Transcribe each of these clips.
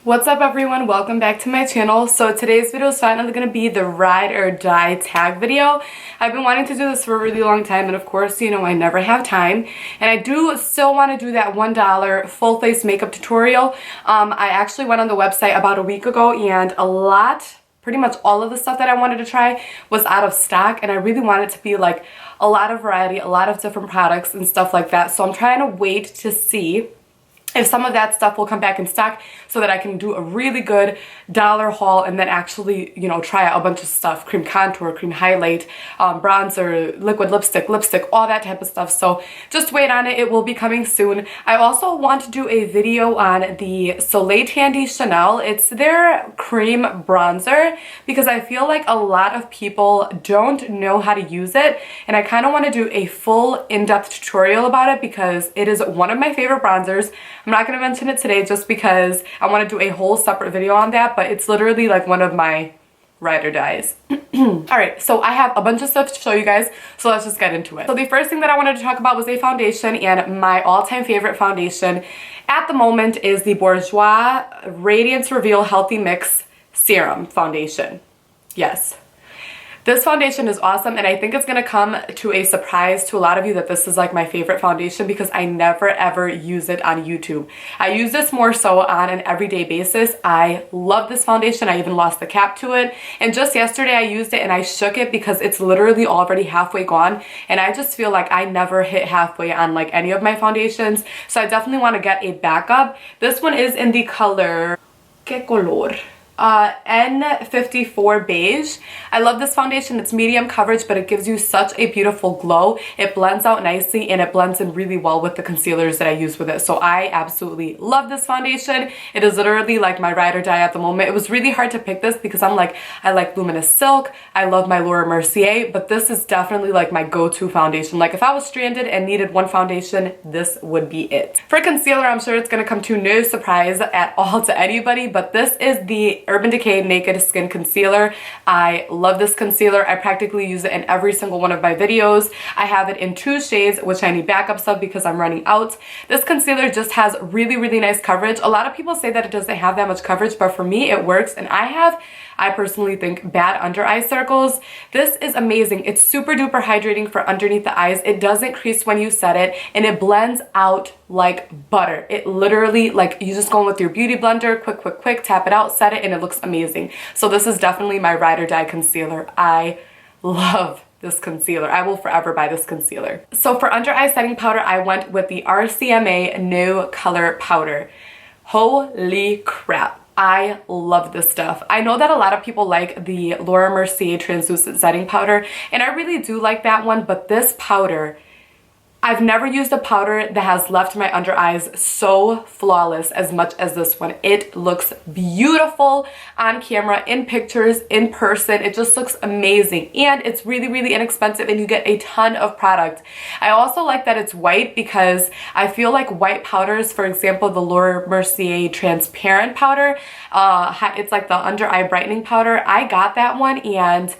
What's up everyone, welcome back to my channel. So today's video is finally going to be the ride or die tag video. I've been wanting to do this for a really long time, and of course, you know, I never have time. And I do still want to do that $1 full face makeup tutorial. I actually went on the website about a week ago, and pretty much all of the stuff that I wanted to try was out of stock, and I really wanted it to be like a lot of variety, a lot of different products and stuff like that. So I'm trying to wait to see if some of that stuff will come back in stock so that I can do a really good dollar haul and then actually, you know, try out a bunch of stuff. Cream contour, cream highlight, bronzer, liquid lipstick, all that type of stuff. So just wait on it. It will be coming soon. I also want to do a video on the Soleil Tandy Chanel. It's their cream bronzer because I feel like a lot of people don't know how to use it. And I kind of want to do a full in-depth tutorial about it because it is one of my favorite bronzers. I'm not going to mention it today just because I want to do a whole separate video on that, but it's literally like one of my ride or dies. Alright, so I have a bunch of stuff to show you guys, so let's just get into it. So the first thing that I wanted to talk about was a foundation, and my all-time favorite foundation at the moment is the Bourjois Radiance Reveal Healthy Mix Serum Foundation. Yes. This foundation is awesome, and I think it's going to come to a surprise to a lot of you that this is like my favorite foundation because I never ever use it on YouTube. I use this more so on an everyday basis. I love this foundation. I even lost the cap to it, and just yesterday I used it and I shook it because it's literally already halfway gone, and I just feel like I never hit halfway on like any of my foundations, so I definitely want to get a backup. This one is in the color ¿Qué color? N54 Beige. I love this foundation. It's medium coverage, but it gives you such a beautiful glow. It blends out nicely and it blends in really well with the concealers that I use with it. So I absolutely love this foundation. It is literally like my ride or die at the moment. It was really hard to pick this because I like Luminous Silk. I love my Laura Mercier, but this is definitely like my go-to foundation. Like if I was stranded and needed one foundation, this would be it. For concealer, I'm sure it's going to come to no surprise at all to anybody, but this is the Urban Decay Naked Skin Concealer. I love this concealer. I practically use it in every single one of my videos. I have it in 2 shades, which I need backups of because I'm running out. This concealer just has really, really nice coverage. A lot of people say that it doesn't have that much coverage, but for me it works, and I personally think bad under eye circles. This is amazing. It's super duper hydrating for underneath the eyes. It doesn't crease when you set it, and it blends out like butter. It literally, like, you just go in with your beauty blender, quick, tap it out, set it, and it looks amazing. So this is definitely my ride or die concealer. I love this concealer. I will forever buy this concealer. So for under eye setting powder, I went with the RCMA No Color Powder. Holy crap. I love this stuff. I know that a lot of people like the Laura Mercier translucent setting powder, and I really do like that one, but this powder, I've never used a powder that has left my under eyes so flawless as much as this one. It looks beautiful on camera, in pictures, in person. It just looks amazing, and it's really, really inexpensive, and you get a ton of product. I also like that it's white because I feel like white powders, for example, the Laura Mercier transparent powder, it's like the under eye brightening powder. I got that one, and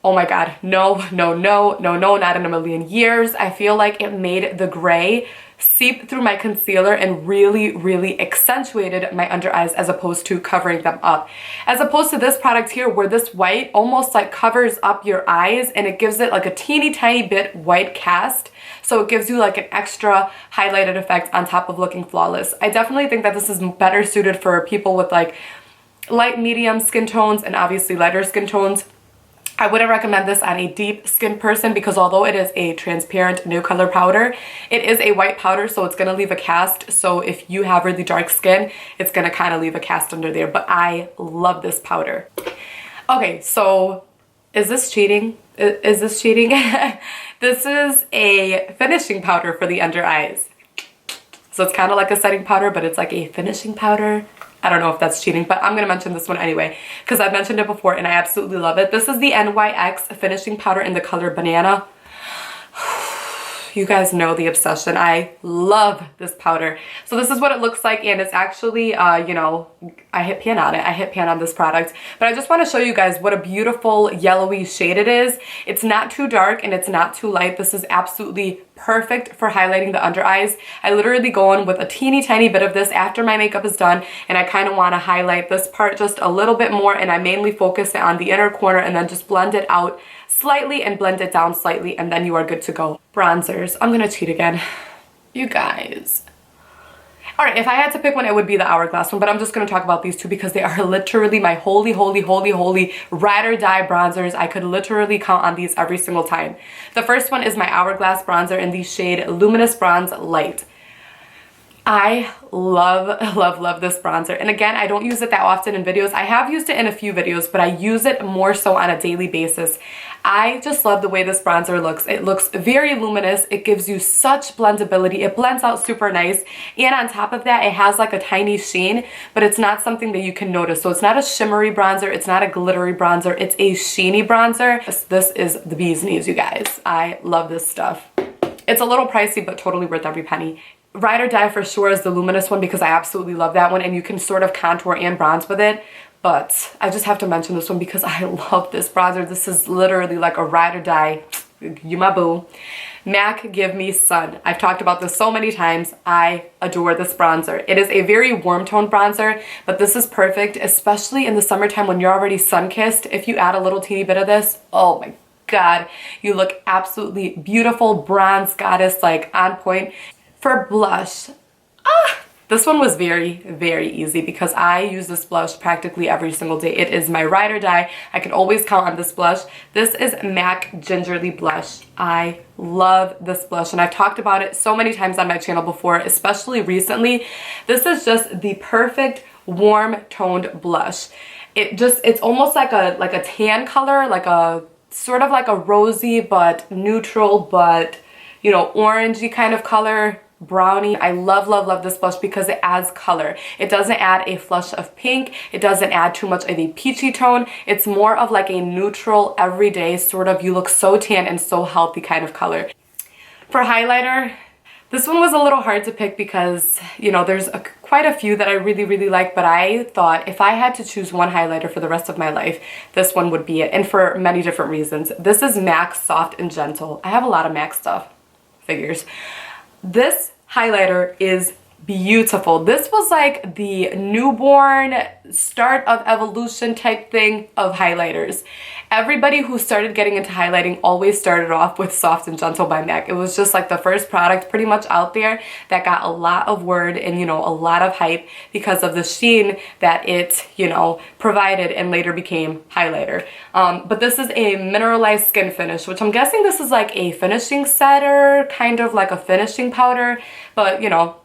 oh my god, no, not in a million years. I feel like it made the gray seep through my concealer and really, really accentuated my under eyes as opposed to covering them up. As opposed to this product here where this white almost like covers up your eyes and it gives it like a teeny tiny bit white cast. So it gives you like an extra highlighted effect on top of looking flawless. I definitely think that this is better suited for people with like light medium skin tones and obviously lighter skin tones. I wouldn't recommend this on a deep skin person because although it is a transparent no color powder, it is a white powder, so it's going to leave a cast. So if you have really dark skin, it's going to kind of leave a cast under there, but I love this powder. Okay, so is this cheating? Is this cheating? This is a finishing powder for the under eyes. So it's kind of like a setting powder, but it's like a finishing powder. I don't know if that's cheating, but I'm going to mention this one anyway because I've mentioned it before and I absolutely love it. This is the NYX finishing powder in the color Banana. You guys know the obsession. I love this powder. So this is what it looks like, and it's actually, you know, I hit pan on it. I hit pan on this product. But I just want to show you guys what a beautiful yellowy shade it is. It's not too dark and it's not too light. This is absolutely perfect for highlighting the under eyes. I literally go in with a teeny tiny bit of this after my makeup is done, and I kind of want to highlight this part just a little bit more, and I mainly focus it on the inner corner and then just blend it out slightly and blend it down slightly, and then you are good to go. Bronzers. I'm gonna cheat again. You guys. All right, if I had to pick one, it would be the Hourglass one, but I'm just gonna talk about these two because they are literally my holy, holy, holy, holy ride or die bronzers. I could literally count on these every single time. The first one is my Hourglass bronzer in the shade Luminous Bronze Light. I love, love, love this bronzer. And again, I don't use it that often in videos. I have used it in a few videos, but I use it more so on a daily basis. I just love the way this bronzer looks. It looks very luminous. It gives you such blendability. It blends out super nice. And on top of that, it has like a tiny sheen, but it's not something that you can notice. So it's not a shimmery bronzer. It's not a glittery bronzer. It's a sheeny bronzer. This is the bee's knees, you guys. I love this stuff. It's a little pricey, but totally worth every penny. Ride or Die for sure is the luminous one because I absolutely love that one, and you can sort of contour and bronze with it. But I just have to mention this one because I love this bronzer. This is literally like a ride or die. You my boo. MAC Give Me Sun. I've talked about this so many times. I adore this bronzer. It is a very warm tone bronzer, but this is perfect, especially in the summertime when you're already sun-kissed. If you add a little teeny bit of this, oh my God, you look absolutely beautiful, bronze goddess, like on point. For blush, this one was very, very easy because I use this blush practically every single day. It is my ride or die. I can always count on this blush. This is MAC Gingerly Blush. I love this blush, and I've talked about it so many times on my channel before, especially recently. This is just the perfect warm toned blush. It's almost like a tan color, like a sort of like a rosy but neutral but, you know, orangey kind of color. Brownie. I love, love, love this blush because it adds color. It doesn't add a flush of pink. It doesn't add too much of a peachy tone. It's more of like a neutral, everyday sort of, you look so tan and so healthy kind of color. For highlighter, this one was a little hard to pick because, you know, there's quite a few that I really, really like, but I thought if I had to choose one highlighter for the rest of my life, this one would be it, and for many different reasons. This is MAC Soft and Gentle. I have a lot of MAC stuff, figures. This highlighter is beautiful. This was like the newborn start of evolution type thing of highlighters. Everybody who started getting into highlighting always started off with Soft and Gentle by MAC. It was just like the first product pretty much out there that got a lot of word and, you know, a lot of hype because of the sheen that it, you know, provided and later became highlighter. But this is a mineralized skin finish, which I'm guessing this is like a finishing setter, kind of like a finishing powder, but, you know,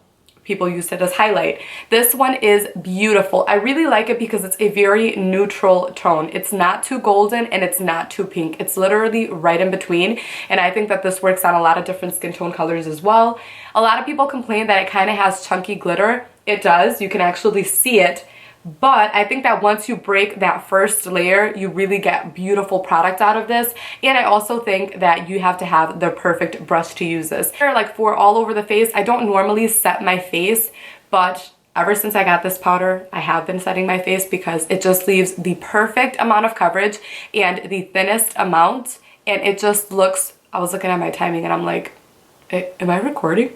people use it as highlight. This one is beautiful. I really like it because it's a very neutral tone. It's not too golden and it's not too pink. It's literally right in between, and I think that this works on a lot of different skin tone colors as well. A lot of people complain that it kind of has chunky glitter. It does. You can actually see it. But I think that once you break that first layer, you really get beautiful product out of this. And I also think that you have to have the perfect brush to use this. Like for all over the face, I don't normally set my face, but ever since I got this powder, I have been setting my face because it just leaves the perfect amount of coverage and the thinnest amount. And it just looks, I was looking at my timing and I'm like, am I recording?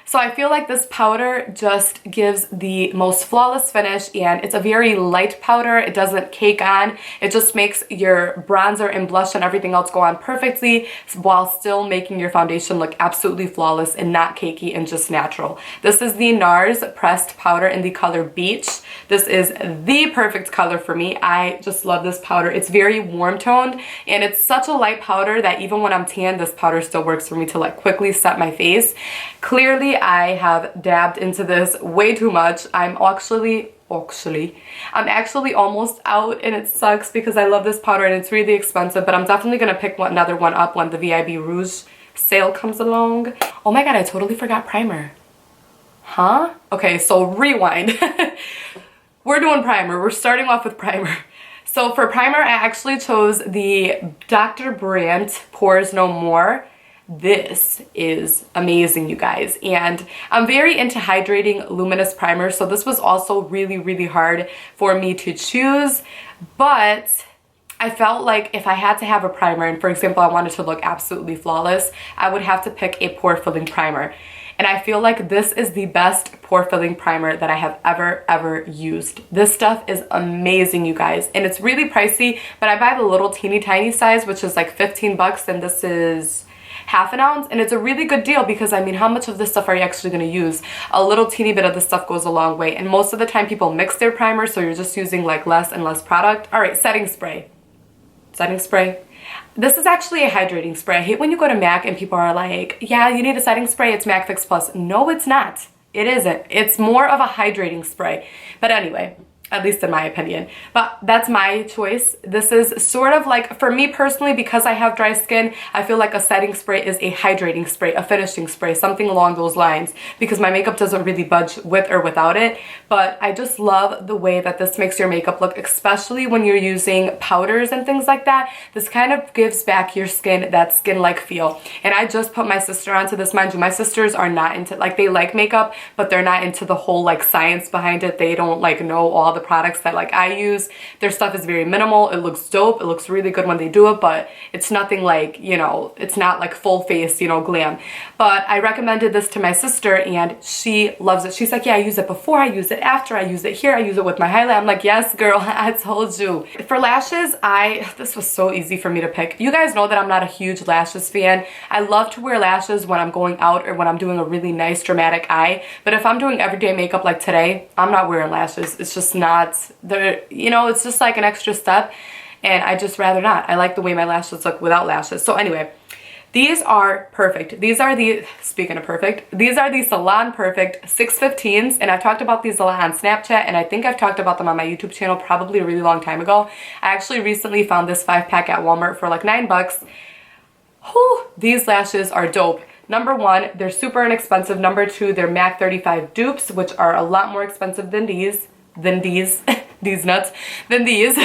So I feel like this powder just gives the most flawless finish, and it's a very light powder. It doesn't cake on. It just makes your bronzer and blush and everything else go on perfectly while still making your foundation look absolutely flawless and not cakey and just natural. This is the NARS pressed powder in the color Beach. This is the perfect color for me. I just love this powder. It's very warm toned, and it's such a light powder that even when I'm tan, this powder still works for me to like quickly set my face. Clearly, I have dabbed into this way too much. I'm actually almost out, and it sucks because I love this powder and it's really expensive, but I'm definitely gonna pick another one up when the VIB Rouge sale comes along. Oh my God, I totally forgot primer. Huh? Okay, so rewind. We're doing primer. We're starting off with primer. So for primer, I actually chose the Dr. Brandt Pores No More this is amazing, you guys. And I'm very into hydrating luminous primers, so this was also really, really hard for me to choose, but I felt like if I had to have a primer, and for example, I wanted to look absolutely flawless, I would have to pick a pore filling primer. And I feel like this is the best pore filling primer that I have ever used. This stuff is amazing, you guys. And it's really pricey, but I buy the little teeny tiny size, which is like 15 bucks, and this is half an ounce. And it's a really good deal because, I mean, how much of this stuff are you actually gonna use? A little teeny bit of this stuff goes a long way. And most of the time people mix their primer, so you're just using like less and less product. All right, setting spray. Setting spray. This is actually a hydrating spray. I hate when you go to MAC and people are like, yeah, you need a setting spray, it's MAC Fix Plus. No, it's not. It isn't. It's more of a hydrating spray. But anyway, at least in my opinion. But that's my choice. This is sort of like, for me personally, because I have dry skin, I feel like a setting spray is a hydrating spray, a finishing spray, something along those lines, because my makeup doesn't really budge with or without it. But I just love the way that this makes your makeup look, especially when you're using powders and things like that. This kind of gives back your skin that skin-like feel. And I just put my sister onto this. Mind you, my sisters are not into, like, they like makeup, but they're not into the whole like science behind it. They don't like know all the products that like I use. Their stuff is very minimal. It looks dope. It looks really good when they do it, but it's nothing like, you know, it's not like full face, you know, glam. But I recommended this to my sister and she loves it. She's like, yeah, I use it before, I use it after, I use it here, I use it with my highlight. I'm like, yes, girl, I told you. For lashes, this was so easy for me to pick. You guys know that I'm not a huge lashes fan. I love to wear lashes when I'm going out or when I'm doing a really nice dramatic eye. But if I'm doing everyday makeup like today, I'm not wearing lashes. It's just not, you know, it's just like an extra step, and I just rather not. I like the way my lashes look without lashes. So anyway, these are perfect. These are the, speaking of perfect, these are the Salon Perfect 615s, and I've talked about these a lot on Snapchat, and I think I've talked about them on my YouTube channel probably a really long time ago. I actually recently found this 5-pack at Walmart for like 9 bucks. Whew, these lashes are dope. Number one, they're super inexpensive. Number two, they're MAC 35 dupes, which are a lot more expensive than these these nuts, than these.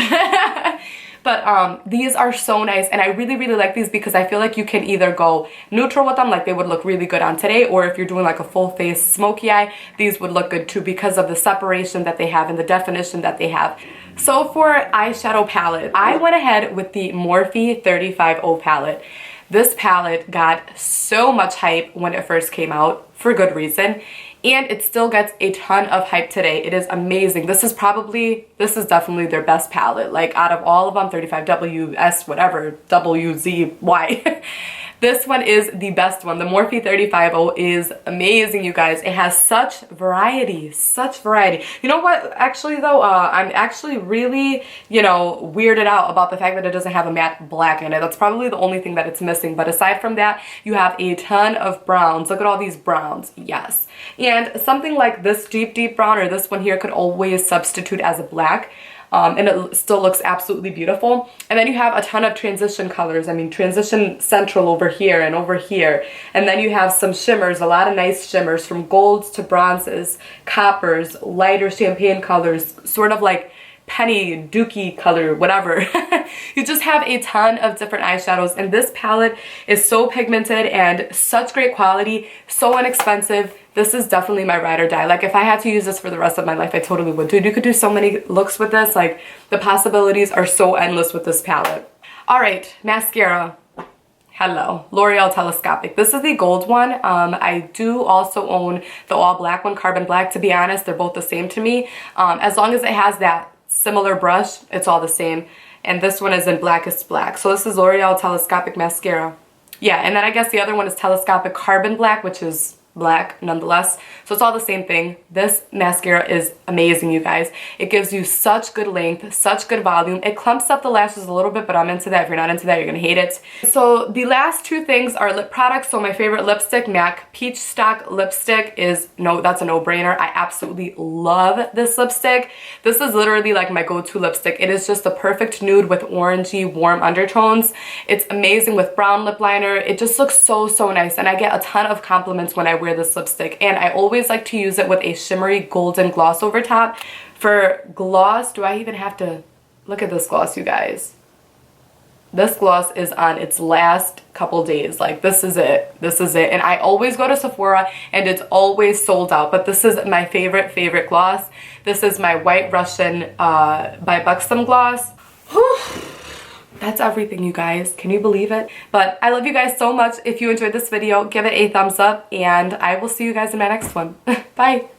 But these are so nice, and I really, really like these because I feel like you can either go neutral with them, like they would look really good on today, or if you're doing like a full face smoky eye, these would look good too because of the separation that they have and the definition that they have. So for eyeshadow palette, I went ahead with the Morphe 350 palette. This palette got so much hype when it first came out, for good reason, and it still gets a ton of hype today. It is amazing. This is definitely their best palette. Like out of all of them, 35WS, whatever, WZY. This one is the best one. The Morphe 350 is amazing, you guys. It has such variety, such variety. You know what, actually though, I'm actually really, you know, weirded out about the fact that it doesn't have a matte black in it. That's probably the only thing that it's missing. But aside from that, you have a ton of browns. Look at all these browns, yes. And something like this deep brown or this one here could always substitute as a black. And it still looks absolutely beautiful. And then you have a ton of transition colors. I mean, transition central over here and over here. And then you have some shimmers, a lot of nice shimmers, from golds to bronzes, coppers, lighter champagne colors, sort of like penny, dookie color, whatever. You just have a ton of different eyeshadows, and this palette is so pigmented and such great quality, so inexpensive. This is definitely my ride or die. Like if I had to use this for the rest of my life, I totally would. Dude, you could do so many looks with this. Like the possibilities are so endless with this palette. All right, mascara. Hello, L'Oreal Telescopic. This is the gold one. I do also own the all black one, Carbon Black. To be honest, they're both the same to me. As long as it has that similar brush, it's all the same. And this one is in Blackest Black. So this is L'Oreal Telescopic Mascara. Yeah, and then I guess the other one is Telescopic Carbon Black, which is black nonetheless. So it's all the same thing. This mascara is amazing, you guys. It gives you such good length, such good volume. It clumps up the lashes a little bit, but I'm into that. If you're not into that, you're gonna hate it. So the last two things are lip products. So my favorite lipstick, MAC Peach Stock Lipstick, that's a no-brainer. I absolutely love this lipstick. This is literally like my go-to lipstick. It is just the perfect nude with orangey warm undertones. It's amazing with brown lip liner. It just looks so nice, and I get a ton of compliments when I wear this lipstick, and I always like to use it with a shimmery golden gloss over top. For gloss, do I even have to look at this gloss, you guys? This gloss is on its last couple days. Like, this is it. This is it. And I always go to Sephora and it's always sold out. But this is my favorite gloss. This is my White Russian by Buxom gloss. Whew. That's everything, you guys. Can you believe it? But I love you guys so much. If you enjoyed this video, give it a thumbs up. And I will see you guys in my next one. Bye.